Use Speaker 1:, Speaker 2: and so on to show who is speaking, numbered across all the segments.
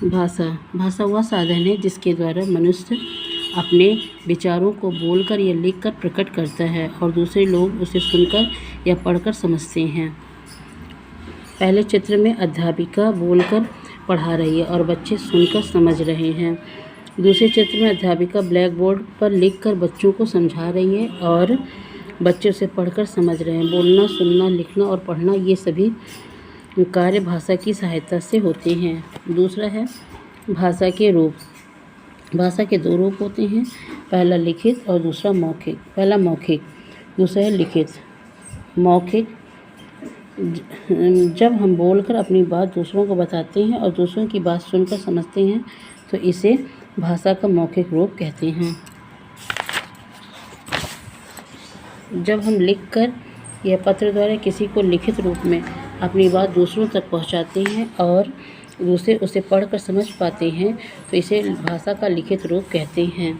Speaker 1: भाषा भाषा वह साधन है जिसके द्वारा मनुष्य अपने विचारों को बोलकर या लिखकर प्रकट करता है और दूसरे लोग उसे सुनकर या पढ़कर समझते हैं। पहले चित्र में अध्यापिका बोलकर पढ़ा रही है और बच्चे सुनकर समझ रहे हैं। दूसरे चित्र में अध्यापिका ब्लैक बोर्ड पर लिखकर बच्चों को समझा रही है और बच्चे उसे पढ़कर समझ रहे हैं। बोलना, सुनना, लिखना और पढ़ना ये सभी कार्य भाषा की सहायता से होते हैं। दूसरा है भाषा के रूप। भाषा के दो रूप होते हैं, पहला लिखित और दूसरा मौखिक। पहला मौखिक, दूसरा है लिखित। मौखिक जब हम बोलकर अपनी बात दूसरों को बताते हैं और दूसरों की बात सुनकर समझते हैं तो इसे भाषा का मौखिक रूप कहते हैं। जब हम लिखकर या पत्र द्वारा किसी को लिखित रूप में अपनी बात दूसरों तक पहुंचाते हैं और दूसरे उसे पढ़कर समझ पाते हैं तो इसे भाषा का लिखित रूप कहते हैं।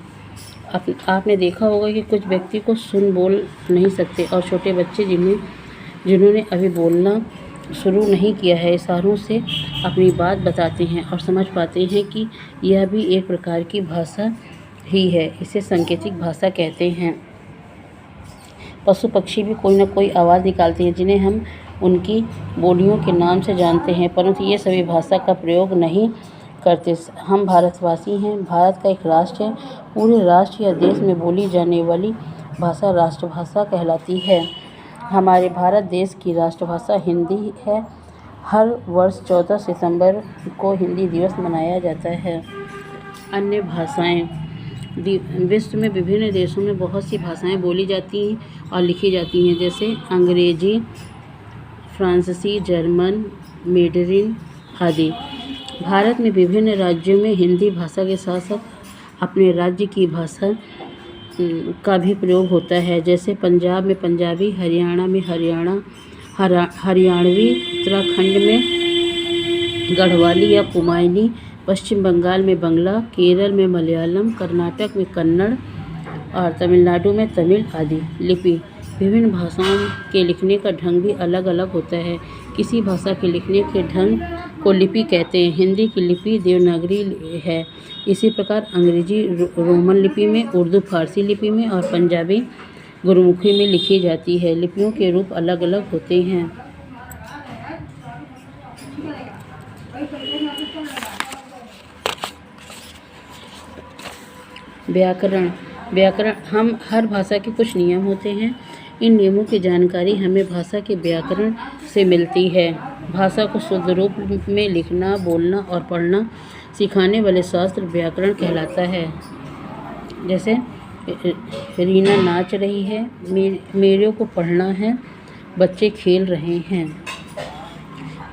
Speaker 1: आपने देखा होगा कि कुछ व्यक्ति को सुन बोल नहीं सकते और छोटे बच्चे जिन्होंने अभी बोलना शुरू नहीं किया है, इशारों से अपनी बात बताते हैं और समझ पाते हैं कि यह भी एक प्रकार की भाषा ही है। इसे सांकेतिक भाषा कहते हैं। पशु पक्षी भी कोई ना कोई आवाज़ निकालते हैं जिन्हें हम उनकी बोलियों के नाम से जानते हैं, परंतु ये सभी भाषा का प्रयोग नहीं करते। हम भारतवासी हैं, भारत का एक राष्ट्र है। पूरे राष्ट्र या देश में बोली जाने वाली भाषा राष्ट्रभाषा कहलाती है। हमारे भारत देश की राष्ट्रभाषा हिंदी है। हर वर्ष 14 सितंबर को हिंदी दिवस मनाया जाता है। अन्य भाषाएं। विश्व में विभिन्न देशों में बहुत सी भाषाएं बोली जाती हैं और लिखी जाती हैं, जैसे अंग्रेजी, फ्रांसीसी, जर्मन, मैंडरिन आदि। भारत में विभिन्न राज्यों में हिंदी भाषा के साथ साथ अपने राज्य की भाषा का भी प्रयोग होता है, जैसे पंजाब में पंजाबी, हरियाणा में हरियाणवी, उत्तराखंड में गढ़वाली या कुमायूनी, पश्चिम बंगाल में बंगला, केरल में मलयालम, कर्नाटक में कन्नड़ और तमिलनाडु में तमिल आदि। लिपि। विभिन्न भाषाओं के लिखने का ढंग भी अलग अलग होता है। किसी भाषा के लिखने के ढंग को लिपि कहते हैं। हिंदी की लिपि देवनागरी है। इसी प्रकार अंग्रेजी रोमन लिपि में, उर्दू फारसी लिपि में और पंजाबी गुरमुखी में लिखी जाती है। लिपियों के रूप अलग अलग होते हैं। व्याकरण। हम हर भाषा के कुछ नियम होते हैं। इन नियमों की जानकारी हमें भाषा के व्याकरण से मिलती है। भाषा को शुद्ध रूप में लिखना, बोलना और पढ़ना सिखाने वाले शास्त्र व्याकरण कहलाता है। जैसे रीना नाच रही है, मेरे को पढ़ना है, बच्चे खेल रहे हैं।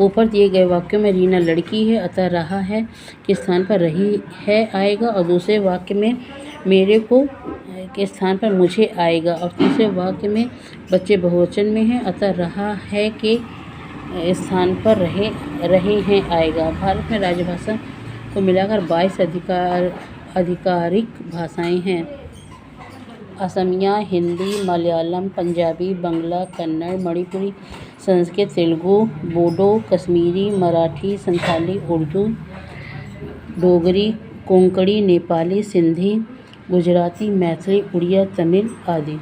Speaker 1: ऊपर दिए गए वाक्यों में रीना लड़की है अतः रहा है के स्थान पर रही है आएगा और दूसरे वाक्य में मेरे को के स्थान पर मुझे आएगा और तीसरे वाक्य में बच्चे बहुवचन में हैं अतः रहा है के स्थान पर रहे हैं आएगा। भारत में राजभाषा को मिलाकर 22 आधिकारिक भाषाएं हैं। असमिया, हिंदी, मलयालम, पंजाबी, बंगला, कन्नड़, मणिपुरी, संस्कृत, तेलुगु, बोडो, कश्मीरी, मराठी, संथाली, उर्दू, डोगरी, कोंकणी, नेपाली, सिंधी, गुजराती, मैथिली, उड़िया, तमिल आदि।